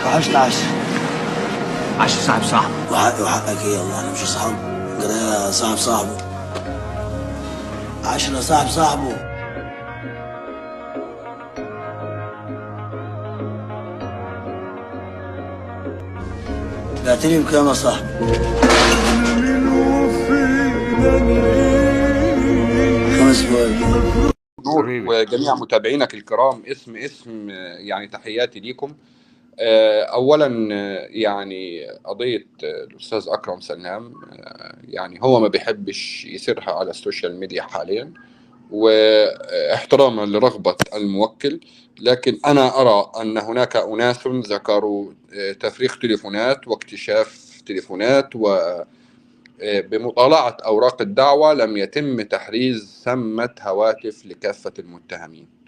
وحشنا عشا. عشا صاحب صاحبه. وحقي وحقك ايه؟ الله انا مش اصحابه. كده صاحب صاحبه. عشرة صاحب صاحبه. بعتني بكام يا صاحبي؟ خمس بواب. وجميع متابعينك الكرام، اسم يعني تحياتي ليكم. اولا يعني قضيه الاستاذ اكرم سلام، يعني هو ما بيحبش يسيرها على السوشيال ميديا حاليا، واحتراما لرغبه الموكل، لكن انا ارى ان هناك اناس ذكروا تفريغ تليفونات واكتشاف تليفونات، وبمطالعه اوراق الدعوه لم يتم تحريز ثمه هواتف لكافه المتهمين.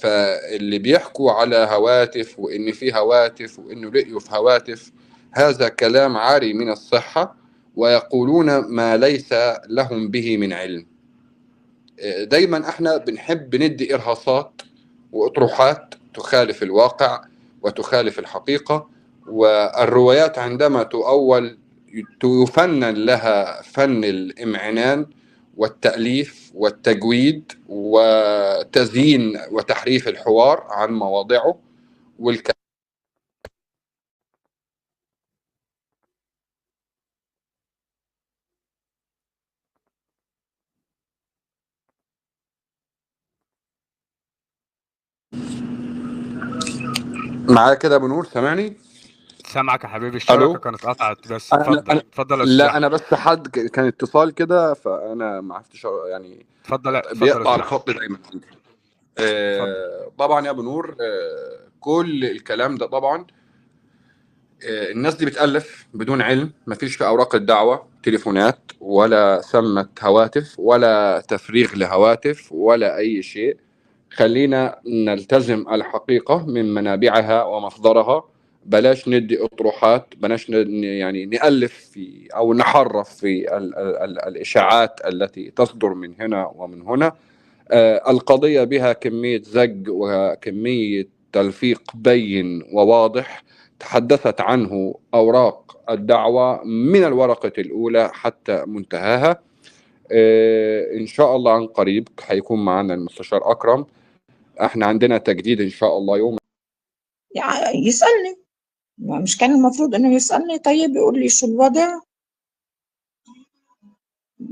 فاللي بيحكوا على هواتف وإن في هواتف وإنه لقيوا في هواتف، هذا كلام عاري من الصحة، ويقولون ما ليس لهم به من علم. دايما احنا بنحب ندي إرهاصات وأطروحات تخالف الواقع وتخالف الحقيقة، والروايات عندما تؤول يفنن لها فن الإمعنان والتأليف والتجويد وتزيين وتحريف الحوار عن مواضعه والكلام. معايا كده ابو نور؟ سامعني؟ سامعك يا حبيبي. الشبكه كانت قطعت بس. اتفضل يا لا استاذ. انا بس حد كان اتصال كده، فانا ما عرفتش يعني. اتفضل بيقطع يا الخط دايما. اتفضل. طبعا يا ابو نور، كل الكلام ده طبعا الناس دي بتألف بدون علم. مفيش في أوراق الدعوة تليفونات ولا ثمة هواتف ولا تفريغ لهواتف ولا أي شيء. خلينا نلتزم الحقيقة من منابعها ومصدرها، بلاش ندي أطروحات، بلاش يعني نألف في أو نحرف في الإشاعات التي تصدر من هنا ومن هنا. القضية بها كمية زج وكمية تلفيق بين وواضح تحدثت عنه أوراق الدعوة من الورقة الأولى حتى منتهاها. إن شاء الله عن قريب هيكون معنا المستشار أكرم. احنا عندنا تجديد إن شاء الله يوم. يعني يسألني، مش كان المفروض إنه يسألني؟ طيب يقول لي شو الوضع.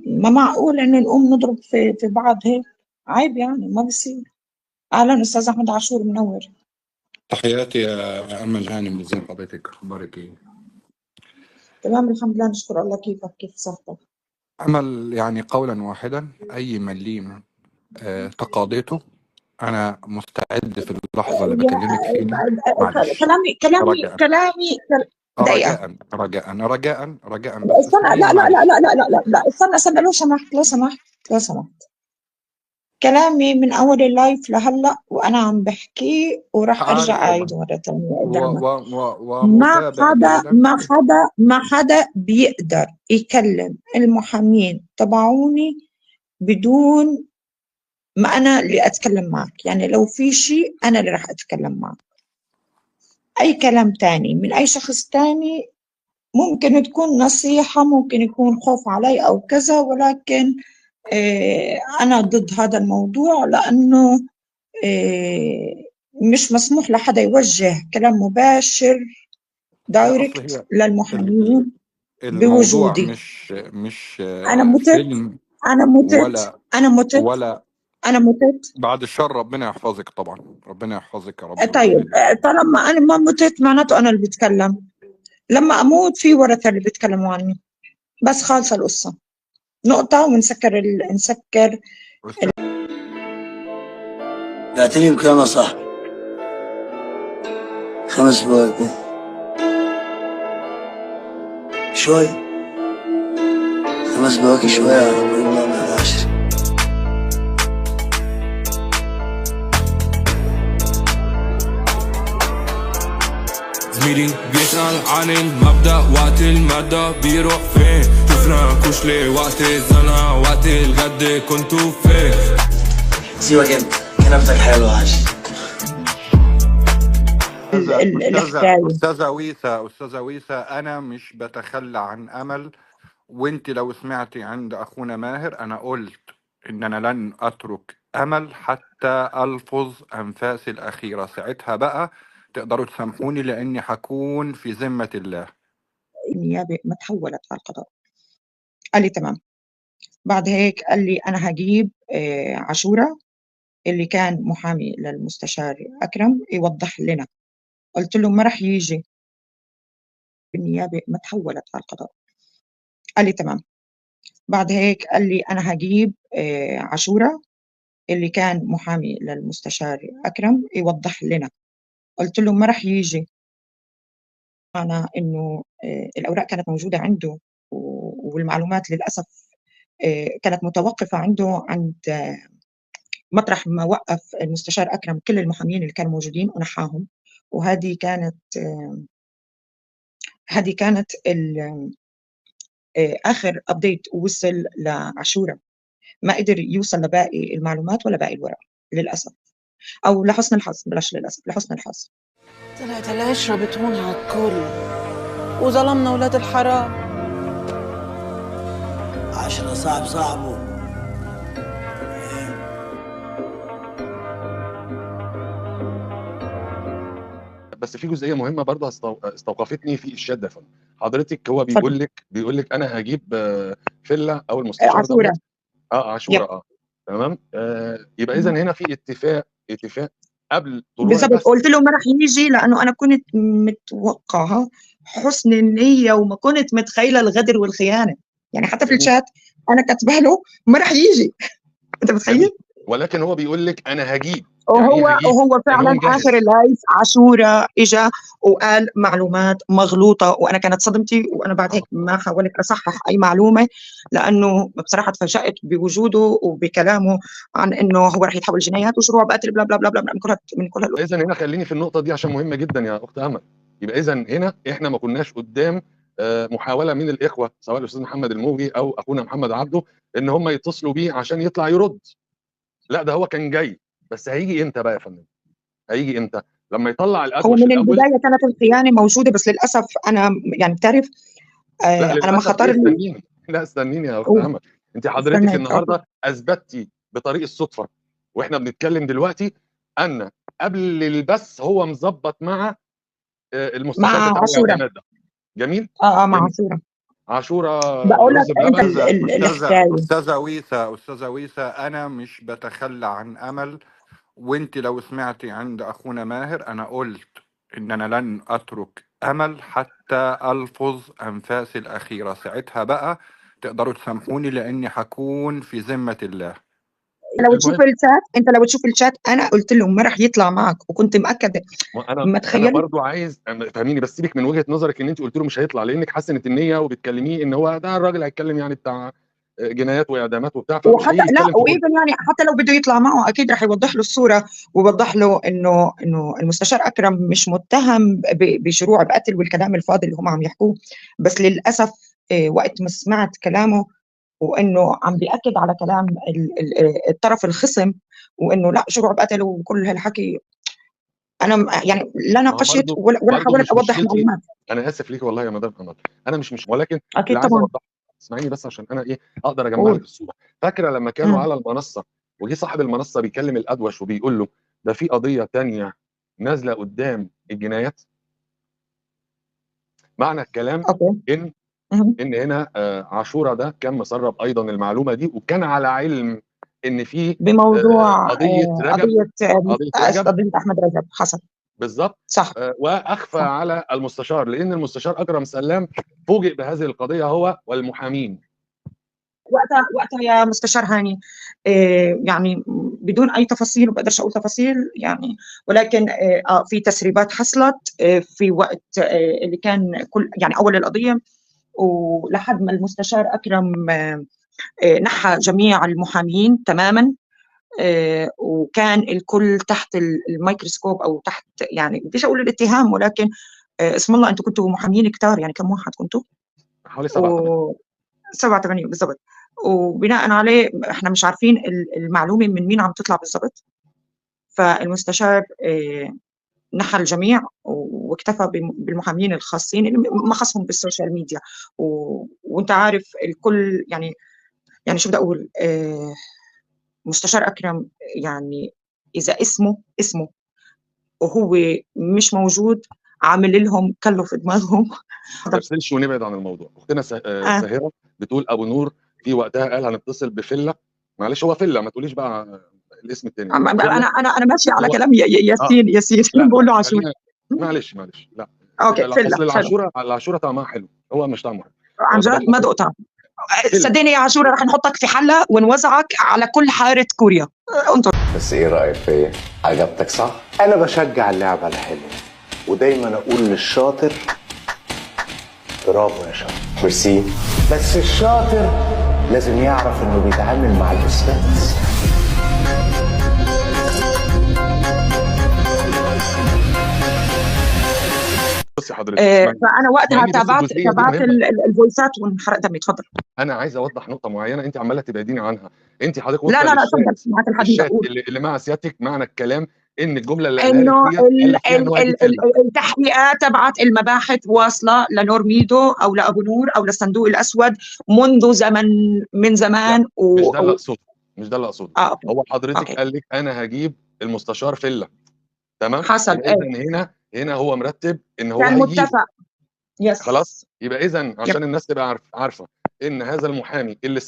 ما معقول إنه نقوم نضرب في بعض هيك، عيب يعني، ما بصير. أهلا أستاذ أحمد عاشور، منور. تحياتي يا أمل هانم، من زين حضرتك، أخبارك إيه؟ تمام الحمد لله، نشكر الله. كيفك؟ كيف صحتك؟ أمل، يعني قولا واحدا، أي مليم تقاضيته أنا مستعد في اللحظة اللي بكلمك فيها. معلش، كلامي دقيقة. رجاء بس استنى، لا استنى، لو سمحت. كلامي من أول اللايف لهلا وأنا عم بحكي، وراح أرجع أعيد مرة ثانية قدامك. ما حدا بيقدر يكلم المحامين تبعوني بدون ما أنا اللي أتكلم معك. يعني لو في شيء أنا اللي راح أتكلم معك. أي كلام تاني من أي شخص تاني ممكن تكون نصيحة، ممكن يكون خوف علي أو كذا، ولكن أنا ضد هذا الموضوع، لأنه مش مسموح لحدا يوجه كلام مباشر دايركت للمحامين بوجودي. مش أنا متت. بعد الشر، ربنا يحفظك طبعا، ربنا يحفظك يا رب. طيب طالما أنا ما متت معناته أنا اللي بتكلم. لما أموت في ورثة اللي بيتكلموا عني، بس خالصة القصة، نقطة، ونسكر نسكر. بعتني بكام يا صاحبي؟ 5 بواب. شوي 5 بواكي شوية يا رب، والله ما 10. زميلي بيسأل عن المبدأ، وقت المادة بيروح فين؟ شفنا كشلي وقت الزنا، وقت الغد كنتو فين؟ سيبك انت، كنبتك حلوة عاش. الحكاية. أستاذة ويسا، أنا مش بتخلى عن أمل، وانت لو سمعتي عند أخونا ماهر أنا قلت إن أنا لن أترك أمل حتى ألفظ أنفاسي الأخيرة، ساعتها بقى تقدروا تسامحوني لأني حكون في ذمة الله. النيابة ما تحولت على القضاء. قال لي تمام. بعد هيك قال لي أنا هجيب عاشورة اللي كان محامي للمستشار أكرم يوضح لنا. قلت له ما رح يجي. النيابة ما تحولت على القضاء. قال لي تمام. بعد هيك قال لي أنا هجيب عاشورة اللي كان محامي للمستشار أكرم يوضح لنا. قلت له ما رح يجي. أنا إنه الأوراق كانت موجودة عنده والمعلومات للأسف كانت متوقفة عنده عند مطرح ما وقف المستشار أكرم كل المحامين اللي كانوا موجودين ونحاهم. وهذه كانت آخر أبديت وصل لعاشورة. ما قدر يوصل لباقي المعلومات ولا باقي الورق للأسف، أو لحسن الحظ، بلاش للأسف، لحسن الحظ. طلعت العشرة بتهون على الكل وظلمنا ولاد الحرام. 10 صاحبه. بس في جزئيه مهمه برضه استوقفتني في الشات ده. حضرتك هو بيقول لك انا هجيب فيلا او المستشار عاشورة. عاشورة. تمام. يبقى اذا هنا في اتفاق قبل طلوع بالضبط. قلت له ما رح يجي لانه انا كنت متوقعه حسن النيه وما كنت متخيله الغدر والخيانه. يعني حتى في الشات انا كاتبه له ما رح يجي. انت متخيل؟ ولكن هو بيقول لك انا هجيب. وهو فعلا اخر اللايف عاشورة اجا وقال معلومات مغلوطه، وانا كانت صدمتي، وانا بعد هيك ما حاولت اصحح اي معلومه لانه بصراحه تفاجات بوجوده وبكلامه عن انه هو رح يتحول جنايات وشروع بقتل بلا بلا بلا بلا من كل اذا هنا خليني في النقطه دي عشان مهمه جدا يا اخت امل. يبقى اذا هنا احنا ما كناش قدام محاوله من الاخوه سواء الاستاذ محمد الموجي او اخونا محمد عبده ان هم يتصلوا بيه عشان يطلع يرد. لا، ده هو كان جاي. بس هيجي امتى بقى يا فندم؟ هيجي امتى؟ لما يطلع الادوش. هو من البدايه كانت الخيانه موجوده، بس للاسف انا يعني بتعرف انا ما خطر لي. لا استنيني يا اخت امل. انت حضرتك النهارده اثبتتي بطريق الصدفه واحنا بنتكلم دلوقتي ان قبل البث هو مظبط مع المستشار بتاع الاعلانات ده. جميل؟ مع عاشورة. بقول لك أستاذة ويسا، أنا مش بتخلى عن أمل، وانت لو سمعتي عند أخونا ماهر أنا قلت إن أنا لن أترك أمل حتى ألفظ أنفاسي الأخيرة، ساعتها بقى تقدروا تسامحوني لأني حكون في ذمة الله. لو تشوف الشات انا قلت لهم ما رح يطلع معك وكنت مأكده. انا برضو عايز فهميني، بس سيبك من وجهه نظرك ان انت قلت له مش هيطلع لانك حسنت النيه وبتكلميه ان هو ده الراجل هيتكلم يعني بتاع جنايات واعدامات وبتاع. وحتى لا، وايضا يعني حتى لو بده يطلع معه اكيد رح يوضح له الصوره ويوضح له انه المستشار اكرم مش متهم بشروع بقتل والكلام الفاضي اللي هم عم يحكوه. بس للاسف وقت ما سمعت كلامه وانه عم بياكد على كلام الطرف الخصم وانه لا شروع بقتل وكل هالحكي، انا يعني لا ناقشت ولا حاولت اوضح معلومات. انا اسف ليك والله يا مدام امل، انا مش ولكن اكيد طبعا. اسمعيني بس عشان انا اقدر اجمع لك الصوره. فاكره لما كانوا على المنصه وجي صاحب المنصه بيكلم الادوش وبيقول له ده في قضيه ثانيه نازله قدام الجنايات؟ معنى الكلام ان هنا عاشورة ده كان مسرب ايضا المعلومه دي وكان على علم ان في بموضوع قضيه احمد رجب حصل بالظبط. صح. واخفى صح على المستشار لان المستشار اكرم سلام فوجئ بهذه القضيه هو والمحامين. وقتها يا مستشار هاني يعني بدون اي تفاصيل وبقدرش اقول تفاصيل يعني، ولكن في تسريبات حصلت في وقت اللي كان كل يعني اول القضيه، ولحد ما المستشار أكرم نحى جميع المحامين تماما وكان الكل تحت الميكروسكوب أو تحت يعني بديش أقول الاتهام، ولكن اسم الله أنتم كنتوا محامين كتار. يعني كم واحد كنتوا؟ حوالي 7 8 بالضبط. وبناء عليه احنا مش عارفين المعلومة من مين عم تطلع بالضبط. فالمستشار نحى الجميع واكتفى بالمحامين الخاصين اللي ما خصهم بالسوشيال ميديا. وانت عارف الكل يعني شو بدي اقول، مستشار اكرم يعني اذا اسمه وهو مش موجود عامل لهم كله في دماغهم. ما نفصلش ونبعد عن الموضوع. اختنا ساهره بتقول ابو نور في وقتها قال هنتصل بفله، معلش هو فله، ما تقوليش بقى الاسم الثاني. انا ماشي على كلام ياسين بقول له عاشوره. معلش لا اوكي فله. العاشوره طعمها حلو، هو مش طعمه حلو عن جد، ما دقتها صدقني يا عاشوره. رح نحطك في حله ونوزعك على كل حاره كوريا. انطر. بس ايه رايك فيا؟ عجبتك صح؟ انا بشجع اللعبه الحلوه ودايما اقول للشاطر برافو يا شاطر، ميرسي. بس الشاطر لازم يعرف انه بيتعامل مع الاستاذ. بصي حضرتك فانا وقتها تابعت الفويسات وانحرق دمي. اتفضل. انا عايز اوضح نقطه معينه انت عماله تبعديني عنها. انت حضرتك لا اتفضل معاك الحديث. اللي مع سيادتك معنى الكلام ان الجمله اللي انه التحقيقات تبعت المباحث واصله لنورميدو او لابو نور او للصندوق الاسود منذ زمان مش ده اللي اقصده. هو حضرتك قال لك انا هجيب المستشار فله، تمام؟ حصل. اذا هنا هو مرتب ان هو كان متفق. خلاص، يبقى اذا عشان الناس تبقى عارفه ان هذا المحامي اللي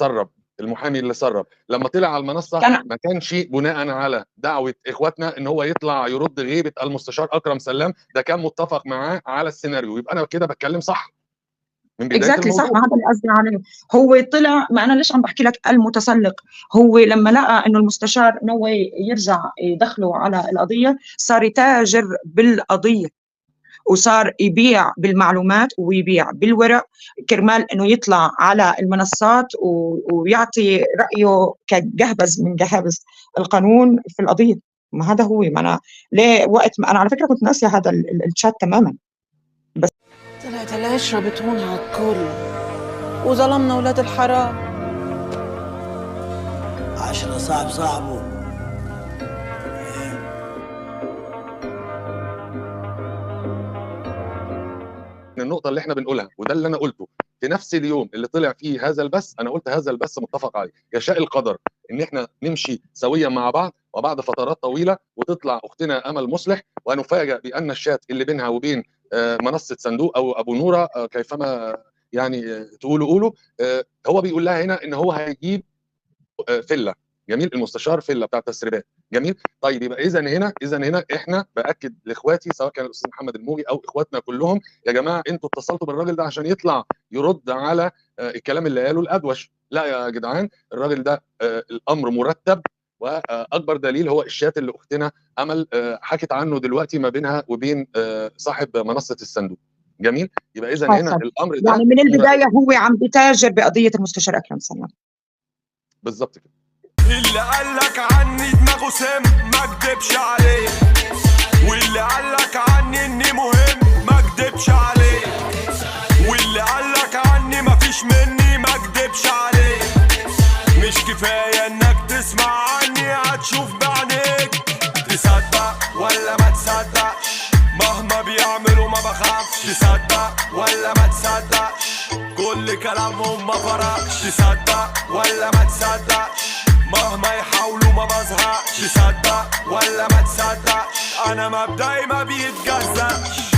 سرب لما طلع على المنصه ما كانش بناء على دعوه اخواتنا ان هو يطلع يرد غيبه المستشار اكرم سلام، ده كان متفق معاه على السيناريو. يبقى انا كده بتكلم صح من بدايه الموضوع. صح، ما هذا اللي قصدي عليه. هو طلع، ما انا ليش عم بحكي لك المتسلق، هو لما لقى انه المستشار نوى يرجع يدخله على القضيه صار يتاجر بالقضيه وصار يبيع بالمعلومات ويبيع بالورق كرمال انه يطلع على المنصات ويعطي رايه كجهبذ من جهابذ القانون في القضيه. ما هذا هو. ما انا ليه وقت ما انا على فكره كنت ناسيه هذا الشات تماما. بس طلعت العشره بتهون على الكل وظلمنا اولاد الحرام. عشرة صعبه. النقطة اللي احنا بنقولها وده اللي انا قلته في نفس اليوم اللي طلع فيه هذا البث، انا قلت هذا البث متفق عليه. يشاء القدر ان احنا نمشي سويا مع بعض وبعد فترات طويلة وتطلع اختنا امل مصلح ونفاجأ بان الشات اللي بينها وبين منصة صندوق او ابو نورة كيفما يعني قولوا هو بيقول لها هنا ان هو هيجيب فيلا. جميل، المستشار فيلا بتاع التسريبات. جميل. طيب يبقى اذا هنا احنا باكد لاخواتي سواء كان الاستاذ محمد الموجي او اخواتنا كلهم، يا جماعه انتوا اتصلتوا بالراجل ده عشان يطلع يرد على الكلام اللي قاله الادوش. لا يا جدعان، الراجل ده الامر مرتب، واكبر دليل هو الشات اللي اختنا امل حكت عنه دلوقتي ما بينها وبين صاحب منصه الصندوق. جميل. يبقى اذا هنا الامر ده يعني من البدايه هو عم بيتاجر بقضيه المستشار اكرم سلام. بالظبط كده. اللي قالك عني دماغه سم ما كدبش عليه، واللي قالك عني اني مهم ما كدبش عليه، واللي قالك عني مفيش مني ما كدبش عليه. مش كفايه انك تسمع عني، هتشوف بعينيك تصدق ولا ما تصدقش. مهما بيعملوا ما بخافش، تصدق ولا ما تصدقش. كل كلامهم ما فرقش، تصدق ولا ما تصدقش. مهما يحاولوا ما بزهقش، تصدق ولا ما تصدقش. انا مبدئي ما بيتجزأش.